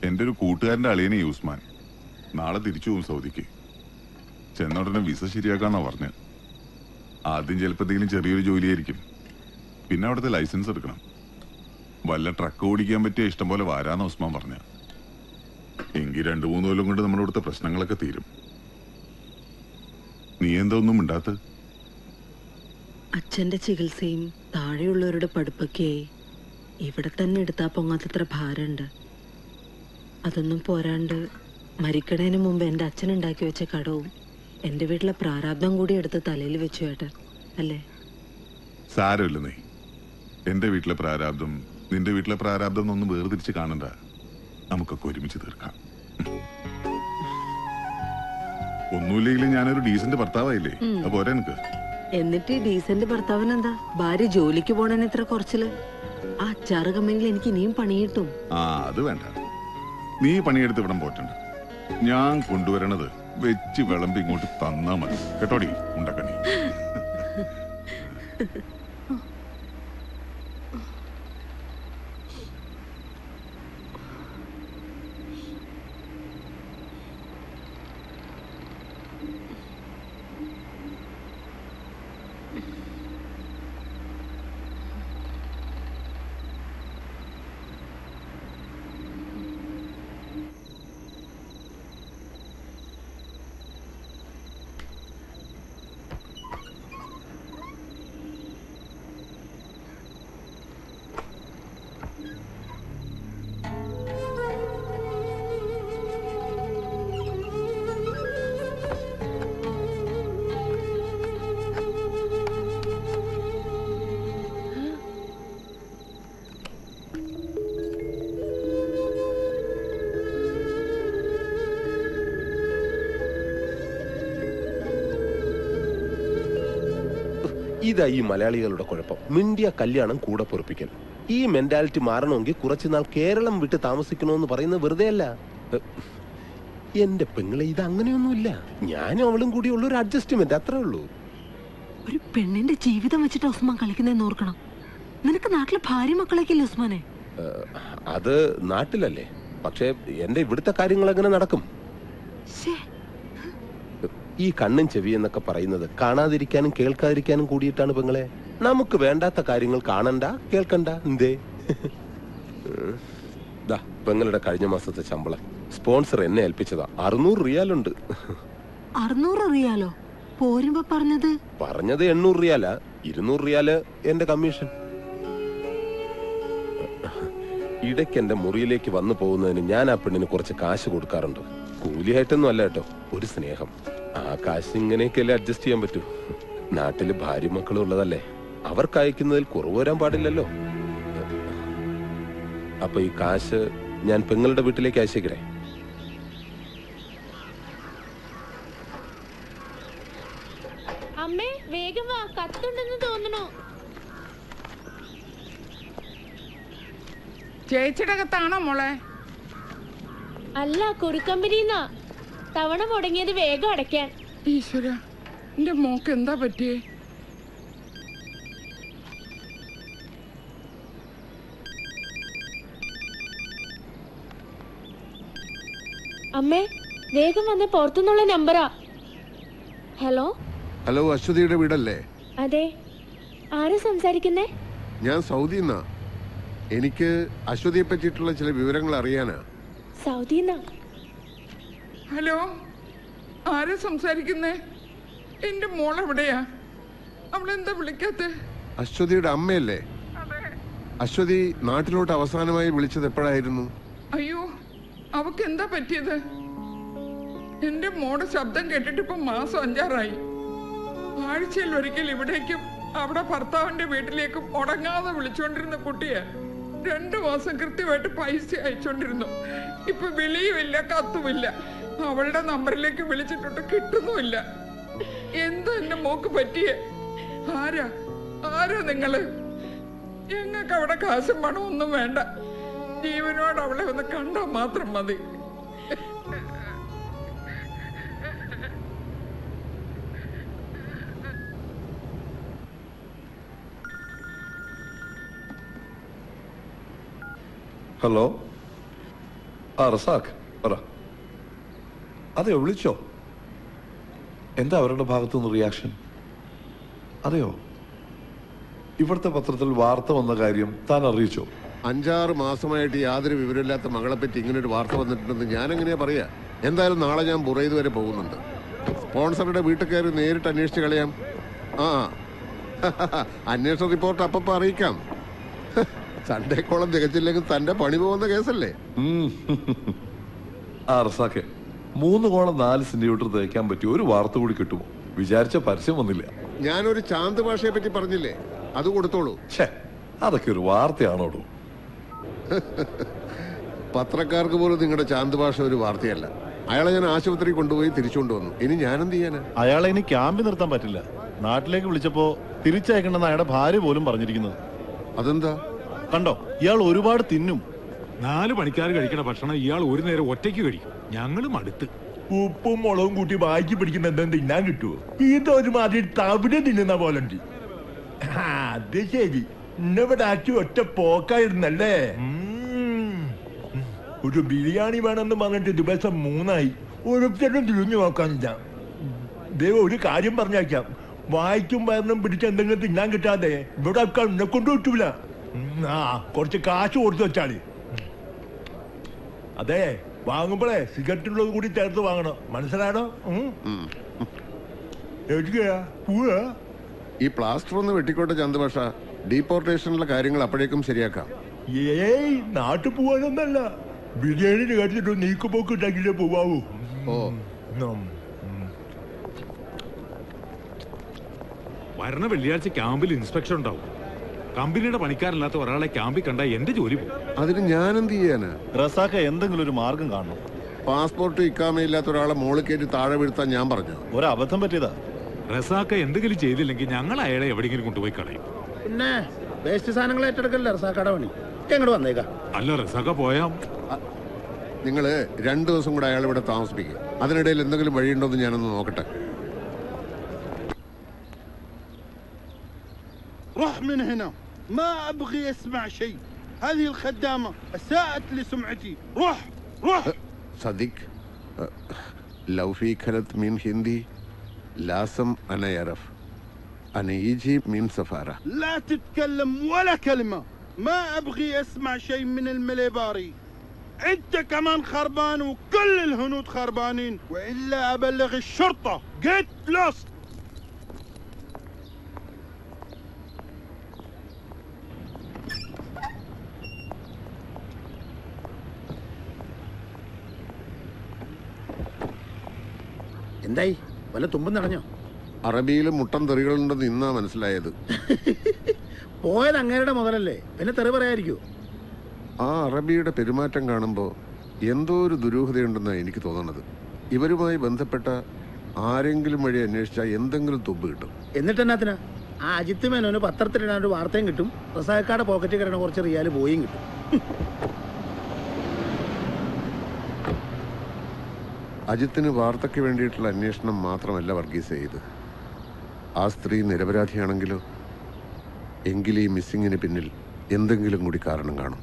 എൻ്റെ ഒരു കൂട്ടുകാരൻ്റെ അളിയനെ യൂസ്മാൻ നാളെ തിരിച്ചു പോകും സൗദിക്ക്. ചെന്നോടനെ വിസ ശരിയാക്കാന്നാ പറഞ്ഞ്. ആദ്യം ചിലപ്പോൾ എന്തെങ്കിലും ചെറിയൊരു ജോലിയായിരിക്കും. പിന്നെ അവിടുത്തെ ലൈസൻസ് എടുക്കണം. വല്ല ട്രക്ക് ഓടിക്കാൻ പറ്റിയ ഇഷ്ടം പോലെ വരാന്ന് ഉസ്മാൻ പറഞ്ഞ. എങ്കിൽ 2-3 കൊല്ലം കൊണ്ട് നമ്മുടെ ഇവിടുത്തെ പ്രശ്നങ്ങളൊക്കെ തീരും. നീ എന്താ ഒന്നും മിണ്ടാത്ത? അച്ഛന്റെ ചികിത്സയും താഴെയുള്ളവരുടെ പഠിപ്പൊക്കെ ഇവിടെ തന്നെ എടുത്താ പൊങ്ങാത്തത്ര ഭാരമുണ്ട്. അതൊന്നും പോരാണ്ട് മരിക്കണേന് മുമ്പ് എൻ്റെ അച്ഛൻ ഉണ്ടാക്കി വെച്ച കടവും എൻ്റെ വീട്ടിലെ പ്രാരാബ്ദം കൂടി എടുത്ത് തലയിൽ വെച്ചു ഏട്ടൻ, അല്ലേ? സാരമില്ല നീ. എൻ്റെ വീട്ടിലെ പ്രാരാബ്ദം നിന്റെ വീട്ടിലെ പ്രാരാബ്ദം എന്നൊന്നും വേർതിരിച്ച് കാണണ്ട. നമുക്കൊക്കെ ഒരുമിച്ച് തീർക്കാം. ഒന്നുമില്ലെങ്കിലും ഞാനൊരു ഡീസന്റ് ഭർത്താവായില്ലേ? അപ്പൊ പോരെ എനിക്ക്. എന്നിട്ട് ഈ ഡീസന്റ് ഭർത്താവിനെന്താ ഭാര്യ ജോലിക്ക് പോണേന് ഇത്ര കുറച്ചില്? ആ അച്ചാറ് കമ്പനിയിൽ എനിക്ക് ഇനിയും പണി കിട്ടും. ആ അത് വേണ്ട. നീ പണിയെടുത്ത് ഇവിടം പോറ്റണ്ട. ഞാൻ കൊണ്ടുവരണത് വെച്ച് വിളമ്പി ഇങ്ങോട്ട് തന്നാ മതി കേട്ടോടി ഉണ്ടക്കണി. ഇതാ ഈ മലയാളികളുടെ കുഴപ്പം. മിണ്ടിയ കല്യാണം കൂടെ പൊറപ്പിക്കൽ. ഈ മെന്റാലിറ്റി മാറണമെങ്കിൽ കുറച്ചുനാൾ കേരളം വിട്ട് താമസിക്കണമെന്ന് പറയുന്നത് വെറുതെ അല്ല. എന്റെ പെങ്ങളെ ഇത് അങ്ങനെയൊന്നുമില്ല. ഞാനും അവളും കൂടി ഉള്ളൊരു അഡ്ജസ്റ്റ്മെന്റ്, അത്രേ ഉള്ളൂ. ഒരു പെണ്ണിന്റെ ജീവിതം വെച്ചിട്ട് ഉസ്മാൻ കളിക്കുന്നതെന്ന് ഓർക്കണം. നിനക്ക് നാട്ടിലെ ഭാര്യ മക്കളൊക്കെ ഇല്ലേ ഉസ്മാനെ? അത് നാട്ടിലല്ലേ, പക്ഷെ എന്റെ ഇവിടുത്തെ കാര്യങ്ങൾ എങ്ങനെ നടക്കും? ഈ കണ്ണും ചെവി എന്നൊക്കെ പറയുന്നത് കാണാതിരിക്കാനും കേൾക്കാതിരിക്കാനും കൂടിയിട്ടാണ് പെങ്ങളെ. നമുക്ക് വേണ്ടാത്ത കാര്യങ്ങൾ കാണണ്ട, കേൾക്കണ്ട. എന്തേ? പെങ്ങളുടെ കഴിഞ്ഞ മാസത്തെ ശമ്പളം സ്പോൺസർ എന്നെ ഏൽപ്പിച്ചതാ. 600 റിയാലുണ്ട്. 600 റിയാലോ? പോരുമ്പോ പറഞ്ഞത് 800 റിയാലാ. 200 റിയാല് എന്റെ കമ്മീഷൻ. ഇടയ്ക്ക് എന്റെ മുറിയിലേക്ക് വന്നു പോകുന്നതിന് ഞാൻ ആ പെണ്ണിന് കുറച്ച് കാശ് കൊടുക്കാറുണ്ട്. കൂലിയായിട്ടൊന്നും അല്ല കേട്ടോ, ഒരു സ്നേഹം. ആ കാശ് ഇങ്ങനെയൊക്കെയല്ലേ അഡ്ജസ്റ്റ് ചെയ്യാൻ പറ്റൂ. നാട്ടില് ഭാര്യ മക്കളും ഉള്ളതല്ലേ, അവർക്ക് അയക്കുന്നതിൽ കുറവ് വരാൻ പാടില്ലല്ലോ. അപ്പൊ ഈ കാശ് ഞാൻ പെങ്ങളുടെ വീട്ടിലേക്ക് അയച്ചേക്കണേ. അമ്മേ വേഗം വാ, കത്തുണ്ടെന്ന് തോന്നണു. ചേച്ചിയുടെ കത്താണോ മോളെ? അല്ല, കുറിക്കമ്പനിന്നാ. തവണ മുടങ്ങിയത് വേഗം അടയ്ക്കാൻ. ഈശ്വര, എന്റെ മോക്ക് എന്താ പറ്റിയേ? അമ്മേ വേഗം വന്ന് പുറത്തുനിന്നുള്ള നമ്പറാ. ഹലോ ഹലോ, അശ്വതിയുടെ വീടല്ലേ? അതെ, ആരാ സംസാരിക്കുന്നേ? ഞാൻ സൗദിന്നാ. എനിക്ക് അശ്വതിയെ പറ്റിയിട്ടുള്ള ചില വിവരങ്ങൾ അറിയാനാ. സൗദിന്നാ? ഹലോ, ആരാ സംസാരിക്കുന്നേ? എന്റെ മോൾ എവിടെയാ? അവളെന്താ വിളിക്കാത്ത? അശ്വതിയുടെ അമ്മയല്ലേ? അശ്വതി നാട്ടിലോട്ട് അവസാനമായി വിളിച്ചത് എപ്പോഴായിരുന്നു? അയ്യോ, അവക്ക് എന്താ പറ്റിയത്? എന്റെ മോടെ ശബ്ദം കേട്ടിട്ട് ഇപ്പൊ മാസം 5 ആഴ്ചയിൽ ഒരിക്കൽ ഇവിടേക്കും അവിടെ ഭർത്താവിന്റെ വീട്ടിലേക്കും ഉടങ്ങാതെ വിളിച്ചോണ്ടിരുന്ന കുട്ടിയെ 2 മാസം കൃത്യമായിട്ട് പൈസ അയച്ചോണ്ടിരുന്നു. ഇപ്പൊ വിളിയുമില്ല, കത്തുമില്ല. അവളുടെ നമ്പറിലേക്ക് വിളിച്ചിട്ട് കിട്ടുന്നുമില്ല. എന്താ എന്റെ മോക്ക് പറ്റിയേ? ആരാ നിങ്ങള്? ഞങ്ങൾക്ക് അവിടെ കാശും പണം ഒന്നും വേണ്ട. ജീവനോട് അവളെ ഒന്ന് കണ്ടാൽ മാത്രം മതി. ഹലോ, റസാഖ് പറ. അതെയോ, വിളിച്ചോ? എന്താ അവരുടെ ഭാഗത്തുനിന്ന് റിയാക്ഷൻ? അതെയോ, ഇവിടുത്തെ പത്രത്തിൽ വാർത്ത വന്ന കാര്യം താൻ അറിയിച്ചോ? 5-6 മാസമായിട്ട് യാതൊരു വിവരമില്ലാത്ത മകളെ പറ്റി ഇങ്ങനൊരു വാർത്ത വന്നിട്ടുണ്ടെന്ന് ഞാൻ എങ്ങനെയാ പറയാ? എന്തായാലും നാളെ ഞാൻ ബുറൈദ് വരെ പോകുന്നുണ്ട്. സ്പോൺസറുടെ വീട്ടിൽ കയറി നേരിട്ട് അന്വേഷിച്ച് കളയാം. ആ അന്വേഷണ റിപ്പോർട്ട് അപ്പം അറിയിക്കാം. സൺഡേക്കോളം തികച്ചില്ലെങ്കിൽ തന്റെ പണി പോകുന്ന കേസല്ലേ? റസാഖെ, 3 കോളം 4 സെന്റിമീറ്റർ തേക്കാൻ പറ്റിയ ഒരു വാർത്ത കൂടി കിട്ടുമോ? വിചാരിച്ച പരസ്യം വന്നില്ല. ഞാനൊരു ചാന്ത് ഭാഷയെ പറ്റി പറഞ്ഞില്ലേ, അത് കൊടുത്തോളൂ. അതൊക്കെ ഒരു വാർത്തയാണോടൂ? പത്രക്കാർക്ക് പോലും നിങ്ങളുടെ ചാന്ത് ഭാഷ ഒരു വാർത്തയല്ല. അയാളെ ഞാൻ ആശുപത്രി കൊണ്ടുപോയി തിരിച്ചുകൊണ്ടുവന്നു. ഇനി ഞാനെന്ത് ചെയ്യാനാ? അയാളെ ഇനി ക്യാമ്പിൽ നിർത്താൻ പറ്റില്ല. നാട്ടിലേക്ക് വിളിച്ചപ്പോ തിരിച്ചയക്കണമെന്ന് അയാളുടെ ഭാര്യ പോലും പറഞ്ഞിരിക്കുന്നത്. അതെന്താ? കണ്ടോ, ഇയാൾ ഒരുപാട് തിന്നും. 4 പണിക്കാർ കഴിക്കണ ഭക്ഷണം ഇയാൾ ഒരു നേരം ഒറ്റയ്ക്ക് കഴിക്കും. ഞങ്ങളും അടുത്ത് ഉപ്പും മുളകും കൂട്ടി വായിക്ക് പിടിക്കുന്ന എന്തെങ്കിലും തിന്നാൻ കിട്ടുമോ? ഇതൊരുമാതിരി തവിട് തിന്നുന്ന പോലുണ്ട്. അത് ശരി, ഇന്നിവിടെ ആക്കി ഒറ്റ പോക്കായിരുന്നല്ലേ? ഒരു ബിരിയാണി വേണമെന്ന് പറഞ്ഞിട്ട് ദിവസം 3ആയി. ഓരോരുത്തരും തിരിഞ്ഞു നോക്കാനില്ല. ദൈവം ഒരു കാര്യം പറഞ്ഞേക്കാം, വായിക്കും വരണം പിടിച്ച് എന്തെങ്കിലും തിന്നാൻ കിട്ടാതെ ഇവിടെ എന്നെ കൊണ്ട് കിട്ടൂല. കുറച്ച് കാശ് കൊടുത്തു വെച്ചാല്. അതെ, വാങ്ങുമ്പോഴേ സിഗരറ്റുള്ളത് കൂടി ചേർത്ത് വാങ്ങണം, മനസ്സിലാണോ? ഈ പ്ലാസ്റ്റർ ഒന്ന് വെട്ടിക്കോട്ടെ ചന്ദ്രഭാഷ. ഡീപ്പോർട്ടേഷനിലെ കാര്യങ്ങൾ അപ്പോഴേക്കും ശരിയാക്കാം. ഏയ്, നാട്ടിൽ പോവാനൊന്നല്ല, ബിരിയാണി കഴിച്ചിട്ട് നീക്കുപോക്ക് ഉണ്ടാക്കില്ലേ പോവാവൂ. വരണ വെള്ളിയാഴ്ച ക്യാമ്പിൽ ഇൻസ്പെക്ഷൻ ഉണ്ടാവും. കമ്പനിയുടെ പണിക്കാരല്ലാത്ത ഒരാളെ ക്യാമ്പിൽ കണ്ട എന്റെ ജോലി പോകും. അതിന് ഞാൻ എന്ത് ചെയ്യാനാ? റസാഖ, എന്തെങ്കിലും ഒരു മാർഗം കാണണം. പാസ്പോർട്ട് ഇക്കാമയില്ലാത്ത ഒരാളെ മോളിൽ കയറ്റി താഴെ വീഴ്ത്താൻ ഞാൻ പറഞ്ഞു. ഒരബദ്ധം പറ്റിയതാ. റസാഖ എന്തെങ്കിലും ചെയ്തില്ലെങ്കിൽ ഞങ്ങൾ അയാളെ എവിടെയെങ്കിലും കൊണ്ടുപോയി കളയും. പിന്നെ വേസ്റ്റ് സാധനങ്ങൾ ഏറ്റെടുക്കല്ലേ റസാഖയുടെ പണി. എങ്ങോട്ട് വന്നേക്കാം. അല്ല, റസാഖ പോയാ നിങ്ങള് 2 ദിവസം കൂടെ അയാൾ ഇവിടെ താമസിപ്പിക്കുക. അതിനിടയിൽ എന്തെങ്കിലും വഴിയുണ്ടോ എന്ന് ഞാനൊന്ന് നോക്കട്ടെ. روح من هنا، ما ابغي اسمع شيء. هذه الخدامة اساءت لسمعتي. روح روح. صديق لو في كلمة من هندي لازم أنا يعرف. أنا يجي من سفارة. لا تتكلم ولا كلمة. ما ابغي اسمع شيء من المليباري. انت كمان خربان وكل الهنود خربانين، والا ابلغ الشرطة. get lost. എന്തായി, വല്ല തുമ്പും നടഞ്ഞോ? അറബിയിലും മുട്ടൻ തെറികളുണ്ടെന്ന് ഇന്നാ മനസ്സിലായത്. പോയത് അങ്ങേരുടെ മുതലല്ലേ, പിന്നെ തെറി പറയാതിരിക്കൂ. ആ അറബിയുടെ പെരുമാറ്റം കാണുമ്പോൾ എന്തോ ഒരു ദുരൂഹതയുണ്ടെന്നാണ് എനിക്ക് തോന്നുന്നത്. ഇവരുമായി ബന്ധപ്പെട്ട ആരെങ്കിലും വഴി അന്വേഷിച്ചാൽ എന്തെങ്കിലും തുമ്പ് കിട്ടും. എന്നിട്ട് എന്നാത്തിനാ? ആ അജിത്ത് മേനോന് പത്രത്തിലിടാൻ ഒരു വാർത്തയും കിട്ടും, റസാഖയുടെ പോക്കറ്റിൽ കിടന്ന കുറച്ച് റിയാല് പോയും കിട്ടും. അജിത്തിന് വാർത്തയ്ക്ക് വേണ്ടിയിട്ടുള്ള അന്വേഷണം മാത്രമല്ല വർഗീസ് ചെയ്ത്. ആ സ്ത്രീ നിരപരാധിയാണെങ്കിലോ? എങ്കിൽ ഈ മിസ്സിങ്ങിന് പിന്നിൽ എന്തെങ്കിലും കൂടി കാരണം കാണും.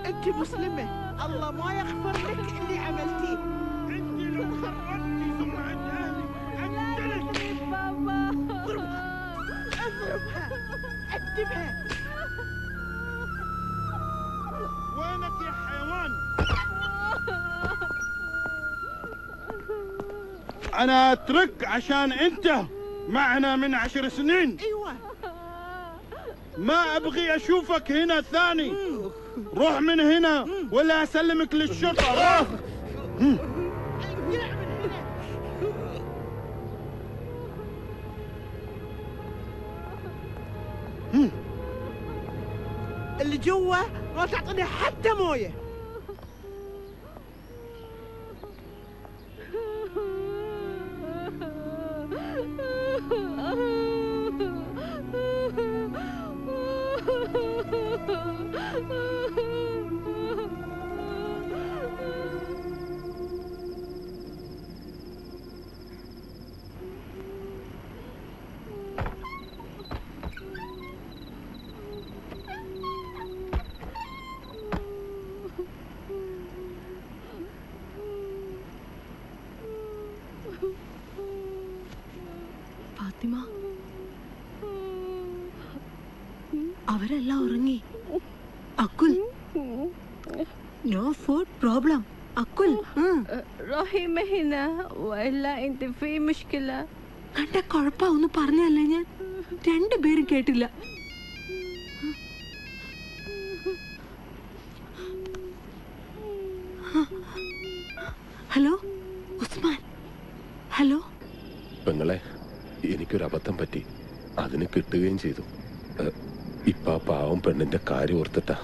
انت مسلمة، الله ما يغفر لك اللي عملتيه. انت لو خربتي سمعة اهلي اقتلك. بابا اضربها، ادبها. وينك يا حيوان؟ انا اترك عشان انت معنا من 10 سنين. ايوه، ما ابغي اشوفك هنا ثاني. روح من هنا ولا اسلمك للشرطة. روح. اللي جوا ما تعطيني حتى مويه. അവരെല്ലാം ഉറങ്ങി. അക്കുൽ, നോ ഫുഡ് പ്രോബ്ലം. അക്കുൽ, روحي ما هنا وإلا أنت في مشكلة. കണ്ട കുഴപ്പമൊന്നും പറഞ്ഞല്ലേ ഞാൻ. രണ്ടുപേരും കേട്ടില്ല. ഹലോ ഉസ്മാൻ. ഹലോ പെങ്ങളെ, എനിക്കൊരു അബദ്ധം പറ്റി. അതിന് കിട്ടുകയും ചെയ്തു. ഇപ്പൊ ആ പാവം പെണ്ണിന്റെ കാര്യം ഓർത്തിട്ടാ.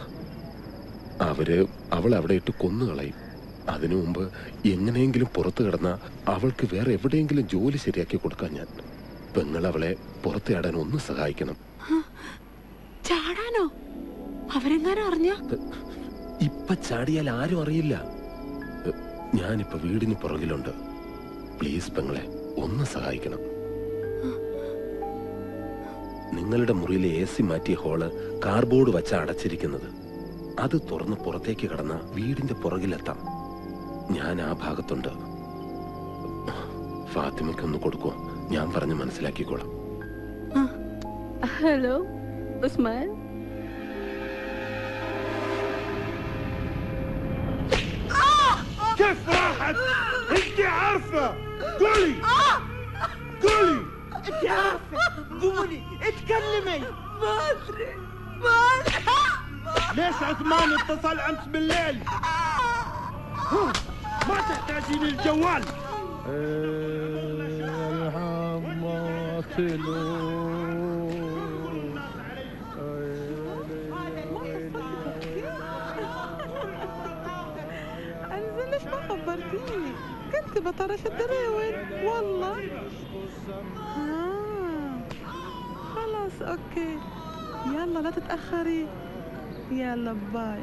അവൾ അവിടെ ഇട്ട് കൊന്നുകളയും. അതിനു മുമ്പ് എങ്ങനെയെങ്കിലും പുറത്തു കിടന്ന അവൾക്ക് വേറെ എവിടെയെങ്കിലും ജോലി ശരിയാക്കി കൊടുക്കാൻ ഞാൻ. പെങ്ങൾ അവളെ പുറത്ത് ചാടാൻ ഒന്ന് സഹായിക്കണം. ചാടാനോ? അവരെങ്ങാനും അറിഞ്ഞ? ഇപ്പൊ ചാടിയാൽ ആരും അറിയില്ല. ഞാനിപ്പോ വീടിന് പുറകിലുണ്ട്. പ്ലീസ് പെങ്ങളെ, ഒന്ന് സഹായിക്കണം. നിങ്ങളുടെ മുറിയിലെ AC മാറ്റിയ ഹോള് കാർബോർഡ് വച്ച അടച്ചിരിക്കുന്നത്. അത് തുറന്ന് പുറത്തേക്ക് കടന്ന വീടിന്റെ പുറകിലെത്താം. ഞാൻ ആ ഭാഗത്തുണ്ട്. ഫാത്തിമയ്ക്കൊന്ന് കൊടുക്കോ? ഞാൻ പറഞ്ഞ് മനസ്സിലാക്കിക്കോളാം. هلو عثمان. كيف راحت؟ انت عارفة. قولي قولي. انت عارفة، قولي اتكلمي. ما أدري. ليش عثمان اتصل امس بالليل؟ ما تحتاجين الجوال. انزل ليش ما خبرتيني؟ كنت بطرش الدراوين والله. خلاص اوكي، يلا لا تتأخري. يلا باي.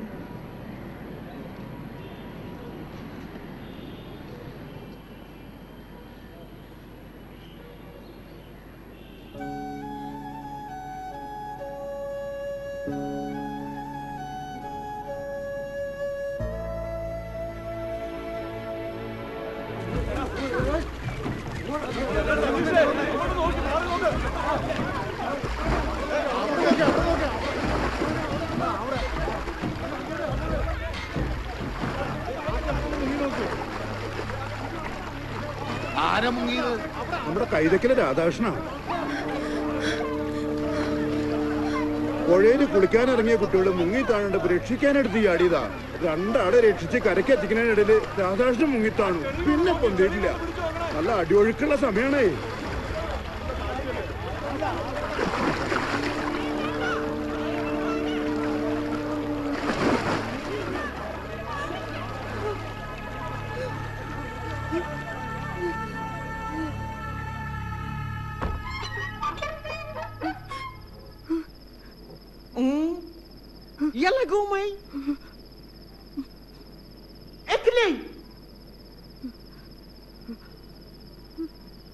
ആരാ മുങ്ങിയത്? നമ്മുടെ കൈതക്കലെ രാധാകൃഷ്ണനാണ്. പുഴയിൽ കുളിക്കാനിറങ്ങിയ കുട്ടികൾ മുങ്ങി താഴണ്ടപ്പോ രക്ഷിക്കാനെടുത്ത് ചാടിയതാ. രണ്ടാളെ രക്ഷിച്ച് കരക്കെത്തിക്കുന്നതിനിടയിൽ രാധാകൃഷ്ണൻ മുങ്ങിത്താണു. പിന്നെ പൊന്തിയിട്ടില്ല. നല്ല അടിയൊഴുക്കുള്ള സമയമാണേ. يلا قومي اكلي.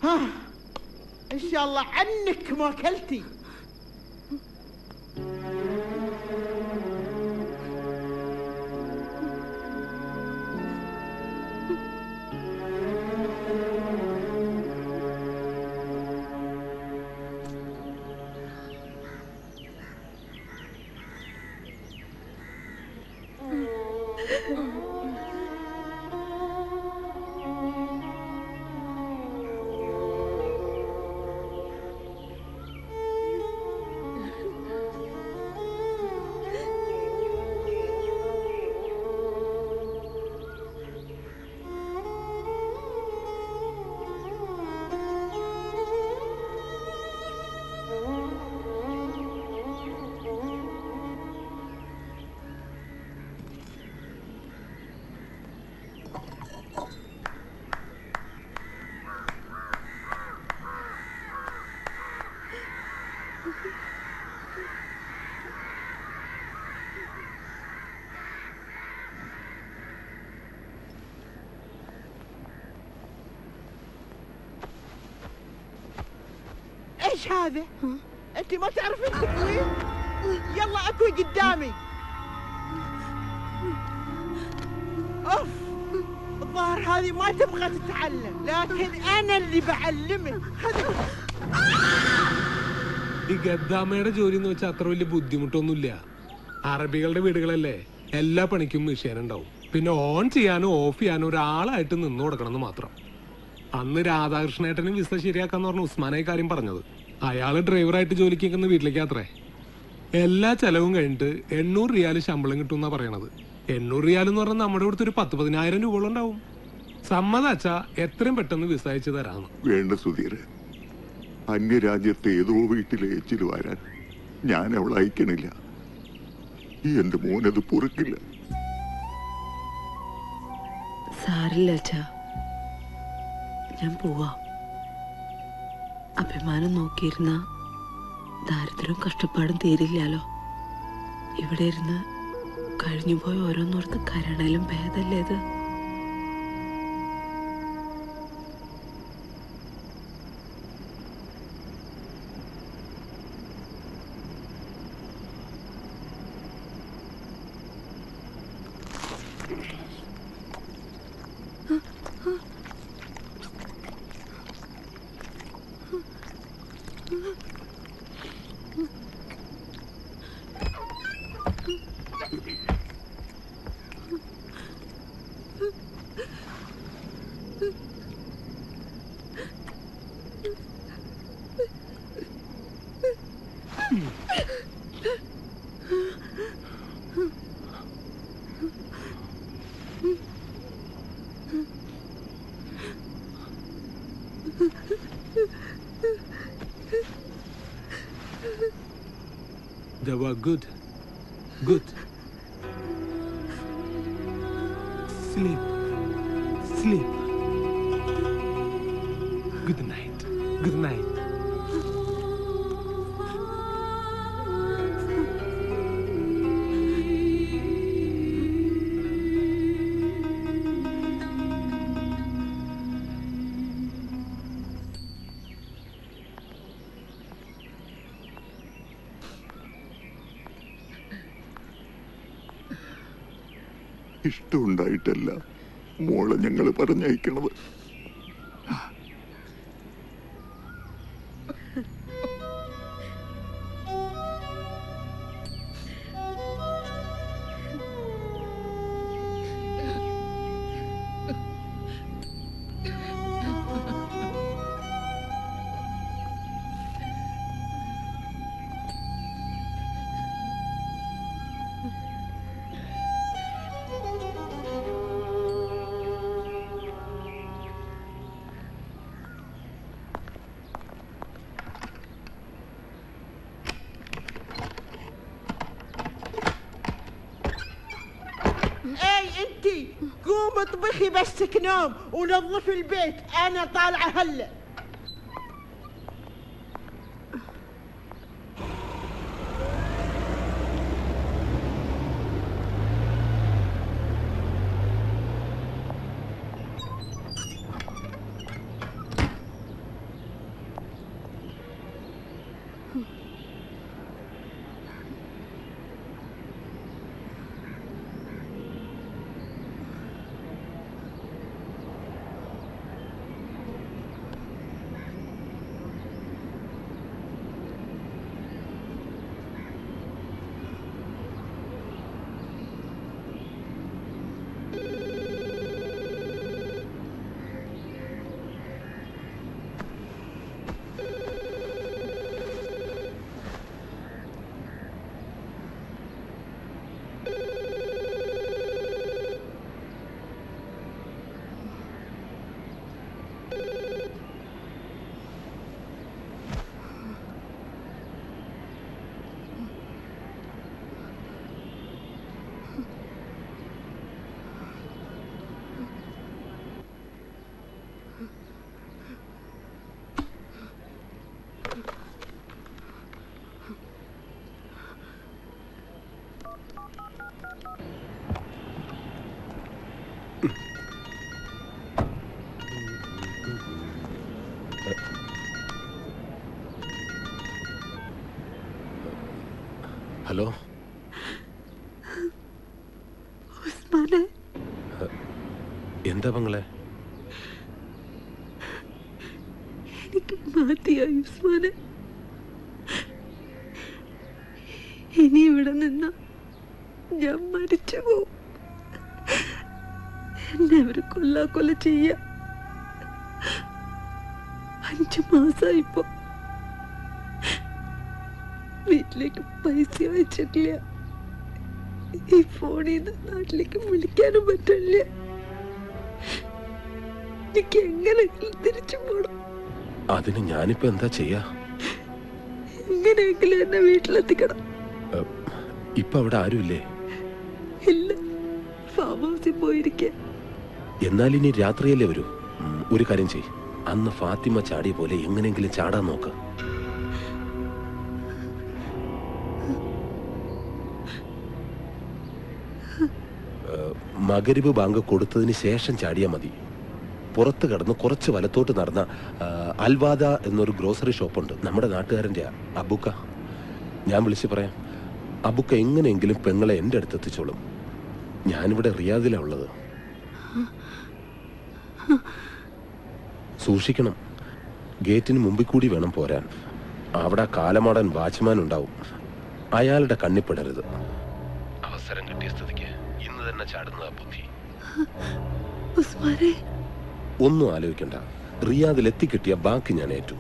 ها ان شاء الله عنك ما اكلتي. ايش هذا؟ انت ما تعرفين تطوين؟ يلا اكوي قدامي. اوف، الظاهر هذه ما تبغى تتعلم، لكن انا اللي بعلمك. ഈ ഗദ്ദാമയുടെ ജോലി എന്ന് വെച്ചാൽ അത്ര വലിയ ബുദ്ധിമുട്ടൊന്നുമില്ല. അറബികളുടെ വീടുകളല്ലേ, എല്ലാ പണിക്കും മെഷീൻ ഉണ്ടാവും. പിന്നെ ഓൺ ചെയ്യാനോ ഓഫ് ചെയ്യാനോ ഒരാളായിട്ട് നിന്ന് കൊടുക്കണമെന്ന് മാത്രം. അന്ന് രാധാകൃഷ്ണേട്ടന് വിസ ശരിയാക്കാന്ന് പറഞ്ഞ ഉസ്മാനായി കാര്യം പറഞ്ഞത്. അയാള് ഡ്രൈവറായിട്ട് ജോലിക്ക് നിൽക്കുന്ന വീട്ടിലേക്ക് അത്രേ. എല്ലാ ചെലവും കഴിഞ്ഞിട്ട് 800 റിയാൽ ശമ്പളം കിട്ടും എന്നാ പറയണത്. 800 റിയാൽ എന്ന് പറഞ്ഞാൽ നമ്മുടെ ഇവിടുത്തെ ഒരു 10,000-10,000 രൂപകളുണ്ടാവും. സമ്മതാച്ചാ എത്രയും പെട്ടെന്ന് വിസ അയച്ചു തരാന്ന്. വേണ്ട സുധീർ, അന്യരാജ്യത്തെ ഏതോ വീട്ടിലെ ഏച്ചിൽ വരാൻ ഞാൻ അവളെ അയക്കണില്ല. എന്റെ മോനത് പൊറുക്കില്ല. സാരില്ല അച്ഛാ, ഞാൻ പോവാ. അഭിമാനം നോക്കിയിരുന്ന ദാരിദ്ര്യവും കഷ്ടപ്പാടും തീരില്ലാലോ. ഇവിടെ ഇരുന്ന് കഴിഞ്ഞുപോയ ഓരോന്നോർത്ത് കരണയിലും ഭേദല്ലേ ഇത്. They were good. Good. Sleep. Sleep. Good night. Good night. ഇഷ്ടമുണ്ടായിട്ടല്ല മോളെ ഞങ്ങൾ പറഞ്ഞയക്കണത്. قوم اطبخي بس نوم ونظف البيت، انا طالعه هلا. ഹലോ ഉസ്മാനെ, എന്താ മങ്ങളെ? എനിക്ക് മതിയായി ഉസ്മാനെ. ഇനി ഇവിടെ നിന്ന് ഞാൻ മരിച്ചു പോവും. എന്നെ അവര് കൊല്ലാക്കൊല ചെയ്യ. 5 മാസമായിപ്പോ വീട്ടിലേക്ക് പൈസ അയച്ചിട്ടില്ല. ഈ ഫോണിൽ നിന്ന് നാട്ടിലേക്ക് വിളിക്കാനും പറ്റില്ല. എനിക്ക് എങ്ങനെയെങ്കിലും തിരിച്ചു പോണം. അതിന് ഞാനിപ്പോ എന്താ ചെയ്യാ? എങ്ങനെയെങ്കിലും എന്നെ വീട്ടിലെത്തിക്കണം. ഇപ്പൊ അവിടെ ആരുമില്ലേ? ഇല്ല, ഫാം ഹൗസിൽ പോയിരിക്ക. എന്നാൽ ഇനി രാത്രിയല്ലേ വരൂ. ഒരു കാര്യം ചെയ്, അന്ന് ഫാത്തിമ ചാടിയ പോലെ എങ്ങനെയെങ്കിലും ചാടാൻ നോക്ക്. മഗ്‌രിബ് ബാങ്ക് കൊടുത്തതിന് ശേഷം ചാടിയാൽ മതി. പുറത്ത് കടന്ന് കുറച്ച് വലത്തോട്ട് നടന്ന അൽവാദ എന്നൊരു ഗ്രോസറി ഷോപ്പുണ്ട്, നമ്മുടെ നാട്ടുകാരൻ്റെ അബുക്ക. ഞാൻ വിളിച്ച് പറയാം. അബുക്ക എങ്ങനെയെങ്കിലും പെങ്ങളെ എൻ്റെ അടുത്ത് എത്തിച്ചോളും. ഞാനിവിടെ റിയാദിലാണ് ഉള്ളത്. സൂക്ഷിക്കണം, ഗേറ്റിന് മുമ്പിൽ കൂടി വേണം പോരാൻ. അവിടെ കാലമാടൻ വാച്ച്മാൻ ഉണ്ടാവും, അയാളുടെ കണ്ണിപ്പെടരുത്. അവസരം കിട്ടിയ സ്ഥിതിക്ക് ഇന്ന് തന്നെ ചാടുന്നതാ ബുദ്ധി. ഒന്നും ആലോചിക്കണ്ട, റിയാദിൽ എത്തിക്കിട്ടിയ ബാക്കി ഞാൻ ഏറ്റു.